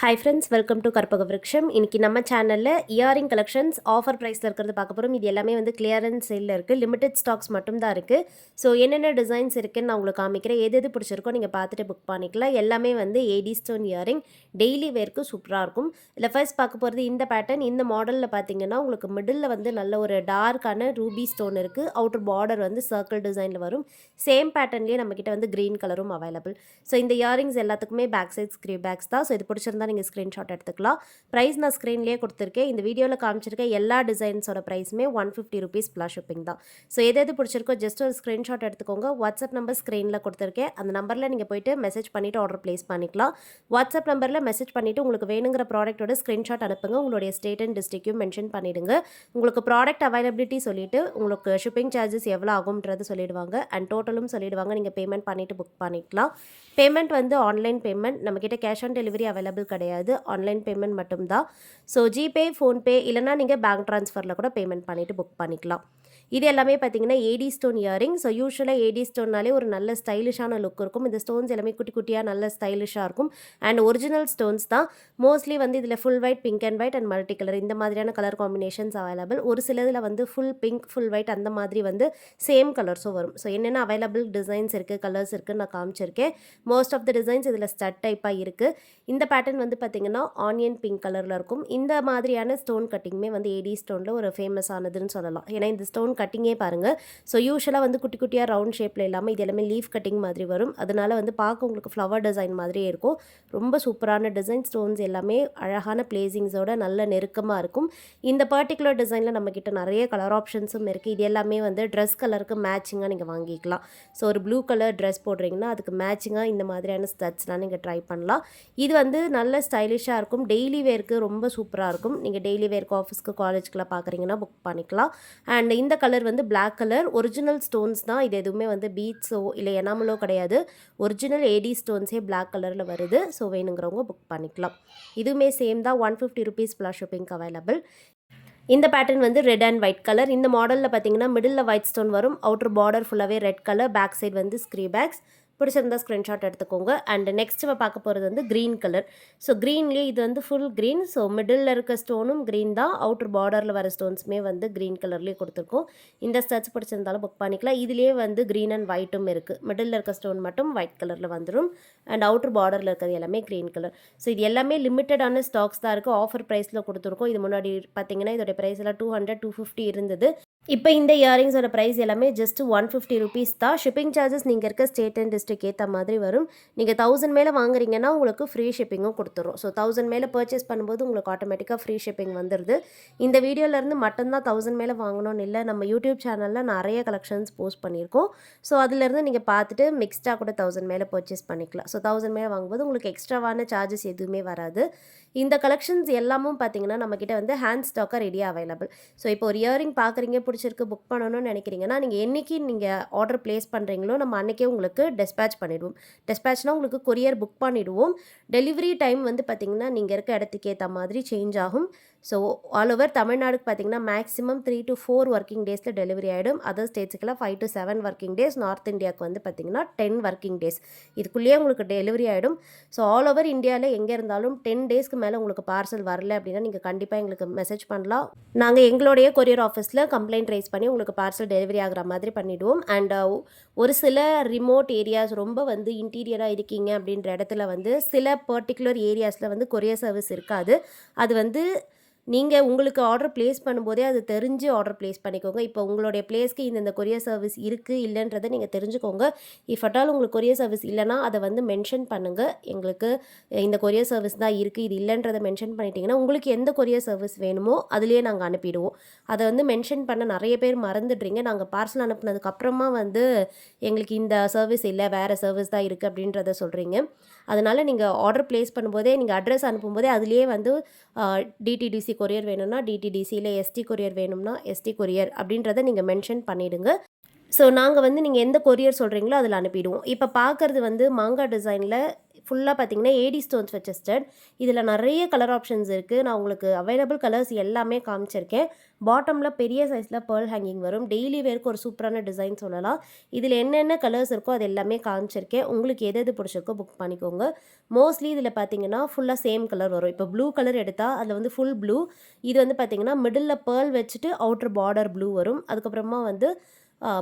Hi friends, welcome to கற்பக விருட்சம். இன்றைக்கி நம்ம சேனலில் இயரிங் கலெக்ஷன்ஸ் ஆஃபர் ப்ரைஸில் இருக்கிறது பார்க்க போகிறோம். இது எல்லாமே வந்து கிளியரன்ஸ் சேலில் இருக்குது. லிமிடெட் ஸ்டாக்ஸ் மட்டும்தான் இருக்குது. ஸோ என்னென்ன டிசைன்ஸ் இருக்குதுன்னு நான் உங்களுக்கு காமிக்கிறேன். எது பிடிச்சிருக்கோ நீங்கள் பார்த்துட்டு புக் பண்ணிக்கலாம். எல்லாமே வந்து ஏடி ஸ்டோன் இயரிங் டெய்லி வேர்க்கு சூப்பராக இருக்கும். இல்லை ஃபர்ஸ்ட் பார்க்க போகிறது இந்த பேட்டர்ன். இந்த மாடலில் பார்த்தீங்கன்னா உங்களுக்கு மிடில் வந்து நல்ல ஒரு டார்க்கான ரூபி ஸ்டோன் இருக்குது. அவுட்டர் பார்டர் வந்து சர்க்கிள் டிசைனில் வரும். சேம் பேட்டர்ன்லேயே நம்மக்கிட்ட வந்து க்ரீன் கலரும் அவைலபிள். ஸோ இந்த இயரிங்ஸ் எல்லாத்துக்குமே பேக் சைட் ஸ்க்ரீ பேக்ஸ் தான். ஸோ இது பிடிச்சிருந்தா நீங்கள் ஸ்க்ரீன்ஷாட் எடுத்துக்கலாம். ப்ரைஸ் நான் ஸ்க்ரீன்லேயே கொடுத்துருக்கேன். இந்த வீடியோவில் காமிச்சிருக்க எல்லா டிசைன்ஸோட ப்ரைஸுமே 150 rupees ப்ளஸ் ஷிப்பிங் தான். ஸோ எது பிடிச்சிருக்கோ ஜஸ்ட் ஒரு ஸ்க்ரீன்ஷாட் எடுத்துக்கோங்க. வாட்ஸ்அப் நம்பர் ஸ்க்ரீனில் கொடுத்துருக்கேன். அந்த நம்பரில் நீங்கள் போய்ட்டு மெசேஜ் பண்ணிவிட்டு ஆர்டர் ப்ளேஸ் பண்ணிக்கலாம். வாட்ஸ்அப் நம்பரில் மெசேஜ் பண்ணிவிட்டு உங்களுக்கு வேணுங்கிற ப்ராடக்ட்டோட ஸ்க்ரீன்ஷாட் அனுப்புங்க. உங்களுடைய ஸ்டேட் அண்ட் டிஸ்ட்ரிக்ட்டையும் மென்ஷன் பண்ணிவிடுங்க. உங்களுக்கு ப்ராடக்ட் அவைலபிலிட்டி சொல்லிவிட்டு உங்களுக்கு ஷிப்பிங் சார்ஜஸ் எவ்வளோ ஆகும்ன்றது சொல்லிவிடுவாங்க. அண்ட் டோட்டலும் சொல்லிவிடுவாங்க. நீங்கள் பேமெண்ட் பண்ணிவிட்டு புக் பண்ணிக்கலாம். பேமெண்ட் வந்து ஆன்லைன் பேமெண்ட். நம்மக்கிட்ட கேஷ் ஆன் டெலிவரி அவைலபிள் கிடையாது. ஆன்லைன் பேமெண்ட் மட்டும்தான். ஸோ ஜிபே, ஃபோன்பே இல்லைனா நீங்கள் பேங்க் ட்ரான்ஸ்ஃபரில் கூட பேமெண்ட் பண்ணிவிட்டு புக் பண்ணிக்கலாம். இது எல்லாமே பார்த்தீங்கன்னா ஏடி ஸ்டோன் இயரிங். ஸோ யூஸ்வலாக ஏடி ஸ்டோன்னாலே ஒரு நல்ல ஸ்டைலிஷான லுக் இருக்கும். இந்த ஸ்டோன்ஸ் எல்லாமே குட்டி குட்டியாக நல்ல ஸ்டைலிஷாக இருக்கும். அண்ட் ஒரிஜினல் ஸ்டோன்ஸ் தான். மோஸ்ட்லி வந்து இதில் full white, pink and white and multi colour இந்த மாதிரியான கலர் காம்பினேஷன்ஸ் அவைலபிள். ஒரு சிலதில் வந்து ஃபுல் பிங்க், ஃபுல் ஒயிட் அந்த மாதிரி வந்து சேம் கலர்ஸும் வரும். ஸோ என்னென்ன அவைலபிள் டிசைன்ஸ் இருக்குது, கலர்ஸ் இருக்குதுன்னு நான் காமிச்சிருக்கேன். மோஸ்ட் ஆஃப் த டிசைன்ஸ் இதில் ஸ்டட் டைப்பாக இருக்குது. இந்த பேட்டர்ன் வந்து பார்த்திங்கன்னா ஆனியன் பிங்க் கலரில் இருக்கும். இந்த மாதிரியான ஸ்டோன் கட்டிங்குமே வந்து ஏடி ஸ்டோனில் ஒரு ஃபேமஸ் ஆனதுன்னு சொல்லலாம். ஏன்னா இந்த ஸ்டோன் கட்டிங்கே பாருங்கள். ஸோ யூஸ்வலாக வந்து குட்டி குட்டியாக ரவுண்ட் ஷேப்பில் இல்லாமல் இது எல்லாமே லீஃப் கட்டிங் மாதிரி வரும். அதனால் வந்து பார்க்க உங்களுக்கு ஃப்ளவர் டிசைன் மாதிரியே இருக்கும். ரொம்ப சூப்பரான டிசைன். ஸ்டோன்ஸ் எல்லாமே அழகான பிளேசிங்ஸோட நல்ல நெருக்கமாக இருக்கும். இந்த பர்டிகுலர் டிசைனில் நம்மக்கிட்ட நிறைய கலர் ஆப்ஷன்ஸும் இருக்குது. இது எல்லாமே வந்து ட்ரெஸ் கலருக்கு மேட்சிங்காக நீங்கள் வாங்கிக்கலாம். ஸோ ஒரு ப்ளூ கலர் ட்ரெஸ் போடுறீங்கன்னா அதுக்கு மேட்சிங்காக இந்த மாதிரியான ஸ்டட்ஸ்லாம் நீங்கள் ட்ரை பண்ணலாம். இது வந்து நல்ல ஸ்டைலிஷாக இருக்கும். டெய்லி வேர்க்கு ரொம்ப சூப்பராக இருக்கும். நீங்கள் டெய்லி வேர்க்கு ஆஃபீஸ்க்கு காலேஜ்க்குலாம் பார்க்குறீங்கன்னா புக் பண்ணிக்கலாம். அண்ட் இந்த கலர் வந்து பிளாக் கலர். ஒரிஜினல் ஸ்டோன்ஸ் தான். இது எதுவுமே வந்து பீட்ஸோ இல்லை எனாமலோ கிடையாது. ஒரிஜினல் ஏடி ஸ்டோன்ஸே பிளாக் கலரில் வருது. ஸோ வேணுங்கிறவங்க புக் பண்ணிக்கலாம். இதுவுமே சேம் தான். 150 rupees ப்ளஸ் ஷிப்பிங்க்கு அவைலபிள். இந்த பேட்டர்ன் வந்து ரெட் அண்ட் ஒயிட் கலர். இந்த மாடலில் பார்த்தீங்கன்னா மிடில் ஒயிட் ஸ்டோன் வரும். அவுட்டர் பார்டர் ஃபுல்லாகவே ரெட் கலர். பேக் சைடு வந்து ஸ்க்ரீ பேக்ஸ். பிடிச்சிருந்தா ஸ்க்ரீன்ஷாட் எடுத்துக்கோங்க. அண்ட் நெக்ஸ்ட் பார்க்க போகிறது வந்து க்ரீன் கலர். ஸோ க்ரீன்லேயே இது வந்து ஃபுல் க்ரீன். ஸோ மிடில் இருக்க ஸ்டோனும் க்ரீன் தான். அவுட்டர் பார்டரில் வர ஸ்டோன்ஸுமே வந்து க்ரீன் கலர்லேயே கொடுத்துருக்கோம். இந்த ஸ்டட்ஸ் பிடிச்சிருந்தாலும் புக் பண்ணிக்கலாம். இதுலேயே வந்து க்ரீன் அண்ட் ஒயிட்டும் இருக்குது. மிடில் இருக்க ஸ்டோன் மட்டும் ஒயிட் கலரில் வந்துடும். அண்ட் அவுட்டர் பார்டரில் இருக்கிறது எல்லாமே க்ரீன் கலர். ஸோ இது எல்லாமே லிமிட்டடான ஸ்டாக்ஸ் தான் இருக்குது. ஆஃபர் ப்ரைஸில் கொடுத்துருக்கோம். இது முன்னாடி பார்த்தீங்கன்னா இதோட ப்ரைஸ் எல்லாம் 200, 250 இருந்தது. இப்போ இந்த இயரிங்ஸோட ப்ரைஸ் எல்லாமே ஜஸ்ட் 150 rupees தான். ஷிப்பிங் சார்ஜஸ் நீங்கள் இருக்க ஸ்டேட் அண்ட் டிஸ்ட்ரிக்ட் ஏற்ற மாதிரி வரும். நீங்கள் 1000 மேலே வாங்குறீங்கன்னா உங்களுக்கு ஃப்ரீ ஷிப்பிங்கும் கொடுத்துரும். ஸோ 1000 மேலே பர்ச்சேஸ் பண்ணும்போது உங்களுக்கு ஆட்டோமேட்டிக்காக ஃப்ரீ ஷிப்பிங் வந்துடுது. இந்த வீடியோலேருந்து மட்டும்தான் 1000 மேலே வாங்கணும்னு இல்லை. நம்ம யூடியூப் சேனலில் நிறைய கலெக்ஷன்ஸ் போஸ்ட் பண்ணியிருக்கோம். ஸோ அதிலேருந்து நீங்கள் பார்த்துட்டு மிக்ஸ்டாக கூட 1000 மேலே பர்ச்சேஸ் பண்ணிக்கலாம். ஸோ 1000 மேலே வாங்கும்போது உங்களுக்கு எக்ஸ்ட்ராவான சார்ஜஸ் எதுவுமே வராது. இந்த கலெக்ஷன்ஸ் எல்லாமும் பார்த்தீங்கன்னா நம்மக்கிட்ட வந்து ஹேண்ட் ஸ்டாக்காக ரெடியாக அவைலபிள். ஸோ இப்போ ஒரு இயரிங் பார்க்குறீங்க, பிடிச்சிருக்கு, புக் பண்ணணும்னு நினைக்கிறீங்கன்னா நீங்கள் என்றைக்கு நீங்கள் ஆர்டர் ப்ளேஸ் பண்ணுறீங்களோ நம்ம அன்றைக்கே உங்களுக்கு டெஸ்பேச் பண்ணிவிடுவோம். டெஸ்பேச்னால் உங்களுக்கு கொரியர் புக் பண்ணிவிடுவோம். டெலிவரி டைம் வந்து பார்த்திங்கன்னா நீங்கள் இருக்க இடத்துக்கு ஏற்ற மாதிரி சேஞ்ச் ஆகும். ஸோ ஆல் ஓவர் தமிழ்நாடுக்கு பார்த்திங்கன்னா மேக்ஸிமம் 3 to 4 ஒர்க்கிங் டேஸில் டெலிவரி ஆகிடும். அதர் ஸ்டேட்ஸுக்கெல்லாம் 5 to 7 ஒர்க்கிங் டேஸ். நார்த் இந்தியாவுக்கு வந்து பார்த்திங்கன்னா 10 ஒர்க்கிங் டேஸ். இதுக்குள்ளேயே உங்களுக்கு டெலிவரி ஆகிடும். ஸோ ஆல் ஓவர் இந்தியாவில் எங்கே இருந்தாலும் 10 டேஸ்க்கு மேலே உங்களுக்கு பார்சல் வரல அப்படின்னா நீங்கள் கண்டிப்பாக எங்களுக்கு மெசேஜ் பண்ணலாம். நாங்கள் எங்களுடைய கொரியர் ஆஃபீஸில் கம்ப்ளைண்ட் ரைஸ் பண்ணி உங்களுக்கு பார்சல் டெலிவரி ஆகிற மாதிரி பண்ணிவிடுவோம். அண்ட் ஒரு சில ரிமோட் ஏரியாஸ் ரொம்ப வந்து இன்டீரியராக இருக்கீங்க அப்படின்ற இடத்துல வந்து சில பர்டிகுலர் ஏரியாஸில் வந்து கொரியர் சர்வீஸ் இருக்காது. அது வந்து நீங்கள் உங்களுக்கு ஆர்டர் ப்ளேஸ் பண்ணும்போதே அது தெரிஞ்சு ஆர்டர் ப்ளேஸ் பண்ணிக்கோங்க. இப்போ உங்களுடைய பிளேஸ்க்கு இந்த கொரியர் சர்வீஸ் இருக்குது இல்லைன்றதை நீங்கள் தெரிஞ்சுக்கோங்க. இஃப் அட் ஆல் உங்களுக்கு கொரியர் சர்வீஸ் இல்லைனா அதை வந்து மென்ஷன் பண்ணுங்கள். எங்களுக்கு இந்த கொரியர் சர்வீஸ் தான் இருக்குது, இது இல்லைன்றதை மென்ஷன் பண்ணிட்டீங்கன்னா உங்களுக்கு எந்த கொரியர் சர்வீஸ் வேணுமோ அதுலேயே நாங்கள் அனுப்பிடுவோம். அதை வந்து மென்ஷன் பண்ண நிறைய பேர் மறந்துடுறீங்க. நாங்கள் பார்சல் அனுப்புனதுக்கப்புறமா வந்து எங்களுக்கு இந்த சர்வீஸ் இல்லை, வேறு சர்வீஸ் தான் இருக்குது அப்படின்றத சொல்கிறீங்க. அதனால் நீங்கள் ஆர்டர் ப்ளேஸ் பண்ணும்போதே நீங்கள் அட்ரஸ் அனுப்பும்போதே அதுலேயே வந்து டிடிடிசி கொரியர் வேணும்னா டிடிடிசி, இல்லை எஸ்டி கொரியர் வேணும்னா எஸ்டி கொரியர் அப்படின்றத நீங்கள் மென்ஷன் பண்ணிவிடுங்க. ஸோ நாங்கள் வந்து நீங்கள் எந்த கொரியர் சொல்கிறீங்களோ அதில் அனுப்பிடுவோம். இப்போ பார்க்குறது வந்து மாங்காய் டிசைனில் ஃபுல்லாக பார்த்தீங்கன்னா ஏடி ஸ்டோன்ஸ் வச்ச ஸ்டட். இதில் நிறைய கலர் ஆப்ஷன்ஸ் இருக்குது. நான் உங்களுக்கு அவைலபிள் கலர்ஸ் எல்லாமே காமிச்சிருக்கேன். பாட்டமில் பெரிய சைஸில் பேர்ல் ஹேங்கிங் வரும். டெய்லி வேருக்கு ஒரு சூப்பரான டிசைன் சொல்லலாம். இதில் என்னென்ன கலர்ஸ் இருக்கோ அது எல்லாமே காமிச்சிருக்கேன். உங்களுக்கு எது எது பிடிச்சிருக்கோ புக் பண்ணிக்கோங்க. மோஸ்ட்லி இதில் பார்த்தீங்கன்னா ஃபுல்லாக சேம் கலர் வரும். இப்போ ப்ளூ கலர் எடுத்தால் அதில் வந்து ஃபுல் ப்ளூ. இது வந்து பார்த்தீங்கன்னா மிடில் பேர்ல் வச்சுட்டு அவுட்டர் பார்டர் ப்ளூ வரும். அதுக்கப்புறமா வந்து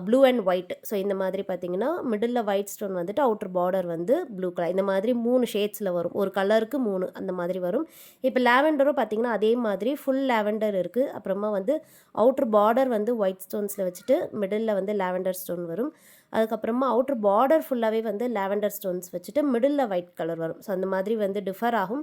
ப்ளூ அண்ட் ஒயிட். ஸோ இந்த மாதிரி பார்த்தீங்கன்னா மிடில் ஒயிட் ஸ்டோன் வந்துட்டு அவுட்டர் பார்டர் வந்து ப்ளூ கலர். இந்த மாதிரி 3 ஷேட்ஸில் வரும். ஒரு கலருக்கு 3 அந்த மாதிரி வரும். இப்போ லாவெண்டரும் பார்த்தீங்கன்னா அதே மாதிரி ஃபுல் லாவெண்டர் இருக்குது. அப்புறமா வந்து அவுட்டர் பார்டர் வந்து ஒயிட் ஸ்டோன்ஸில் வச்சுட்டு மிடில் வந்து லாவெண்டர் ஸ்டோன் வரும். அதுக்கப்புறமா அவுட்டர் பார்டர் ஃபுல்லாகவே வந்து லாவெண்டர் ஸ்டோன்ஸ் வச்சுட்டு மிடில் ஒயிட் கலர் வரும். ஸோ அந்த மாதிரி வந்து டிஃபர் ஆகும்.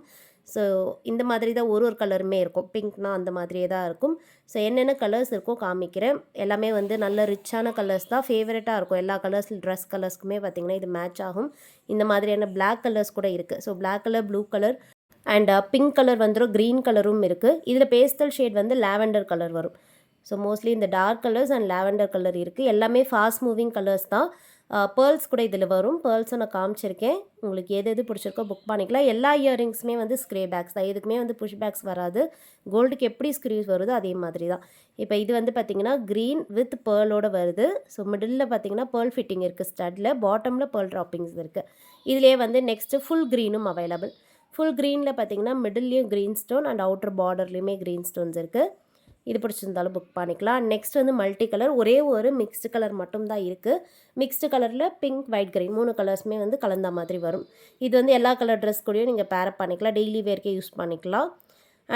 ஸோ இந்த மாதிரி தான் ஒரு கலருமே இருக்கும். பிங்க்னா அந்த மாதிரியே தான் இருக்கும். ஸோ என்னென்ன கலர்ஸ் இருக்கோ காமிக்கிறேன். எல்லாமே வந்து நல்ல ரிச்சான கலர்ஸ் தான். ஃபேவரட்டாக இருக்கும். எல்லா கலர்ஸ் ட்ரெஸ் கலர்ஸ்க்குமே பார்த்திங்கன்னா இது மேட்ச் ஆகும். இந்த மாதிரியான பிளாக் கலர்ஸ் கூட இருக்குது. So black colour, blue colour and pink colour வந்துடும். க்ரீன் கலரும் இருக்குது. இதில் பேஸ்டல் ஷேட் வந்து லாவெண்டர் கலர் வரும். ஸோ மோஸ்ட்லி இந்த dark colours and lavender colour இருக்குது. எல்லாமே ஃபாஸ்ட் மூவிங் கலர்ஸ் தான். பேர்ல்ஸ் கூட இதில் வரும். பேர்ல்ஸும் நான் காமிச்சிருக்கேன். உங்களுக்கு எது எது பிடிச்சிருக்கோ புக் பண்ணிக்கலாம். எல்லா இயரிங்ஸுமே வந்து ஸ்க்ரே பேக்ஸ் தான். எதுக்குமே வந்து புஷ் பேக்ஸ் வராது. கோல்டுக்கு எப்படி ஸ்க்ரீஸ் வருதோ அதே மாதிரி தான். இப்போ இது வந்து பார்த்திங்கன்னா க்ரீன் வித் பேர்லோடு வருது. ஸோ மிடில் பார்த்திங்கன்னா பேர்ல் ஃபிட்டிங் இருக்குது ஸ்டட்டில். பாட்டமில் பேர்ல் ட்ராப்பிங்ஸ் இருக்குது. இதிலே வந்து நெக்ஸ்ட்டு ஃபுல் க்ரீனும் அவைலபிள். ஃபுல் க்ரீனில் பார்த்திங்கன்னா மிடில்லையும் க்ரீன் ஸ்டோன் அண்ட் அவுட்டர் பார்டர்லேயுமே க்ரீன் ஸ்டோன்ஸ் இருக்குது. இது பிடிச்சிருந்தாலும் புக் பண்ணிக்கலாம். நெக்ஸ்ட் வந்து மல்டி கலர். ஒரே ஒரு மிக்ஸ்டு கலர் மட்டும் தான் இருக்குது. மிக்ஸ்டு கலரில் பிங்க், ஒயிட், க்ரீன் 3 கலர்ஸுமே வந்து கலந்த மாதிரி வரும். இது வந்து எல்லா கலர் ட்ரெஸ் கூடயும் நீங்கள் பேரப் பண்ணிக்கலாம். டெய்லி வேர்க்கே யூஸ் பண்ணிக்கலாம்.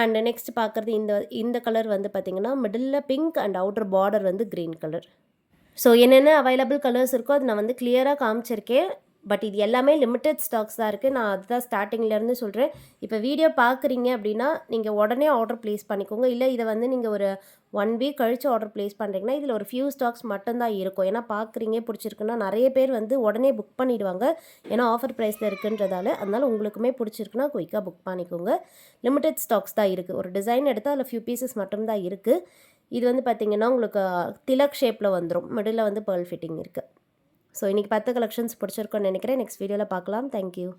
அண்ட் நெக்ஸ்ட் பார்க்குறது இந்த கலர் வந்து பார்த்திங்கன்னா middle pink and outer border வந்து க்ரீன் கலர். ஸோ என்னென்ன அவைலபிள் கலர்ஸ் இருக்கோ அது நான் வந்து கிளியராக காமிச்சிருக்கேன். பட் இது எல்லாமே லிமிட்டட் ஸ்டாக்ஸ் தான் இருக்குது. நான் அதுதான் ஸ்டார்டிங்லேருந்து சொல்கிறேன். இப்போ வீடியோ பார்க்குறீங்க அப்படின்னா நீங்கள் உடனே ஆர்டர் ப்ளேஸ் பண்ணிக்கோங்க. இல்லை இதை வந்து நீங்கள் ஒரு 1 வீக் கழித்து ஆர்டர் ப்ளேஸ் பண்ணுறீங்கன்னா இதில் ஒரு ஃபியூ ஸ்டாக்ஸ் மட்டும்தான் இருக்கும். ஏன்னா பார்க்குறீங்க பிடிச்சிருக்குன்னா நிறைய பேர் வந்து உடனே புக் பண்ணிவிடுவாங்க. ஏன்னா ஆஃபர் ப்ரைஸில் இருக்குன்றதால. அதனால் உங்களுக்குமே பிடிச்சிருக்குன்னா குயிக்காக புக் பண்ணிக்கோங்க. லிமிட்டட் ஸ்டாக்ஸ் தான் இருக்குது. ஒரு டிசைன் எடுத்தால் அதில் ஃபியூ பீசஸ் மட்டும்தான் இருக்குது. இது வந்து பார்த்திங்கன்னா உங்களுக்கு திலக் ஷேப்பில் வந்துடும். மிடில் வந்து பேர்ல் ஃபிட்டிங் இருக்குது. ஸோ இன்றைக்கி 10 கலெக்ஷன்ஸ் பிடிச்சிருக்கோன்னு நினைக்கிறேன். நெக்ஸ்ட் வீடியோவில் பார்க்கலாம். தேங்க்யூ.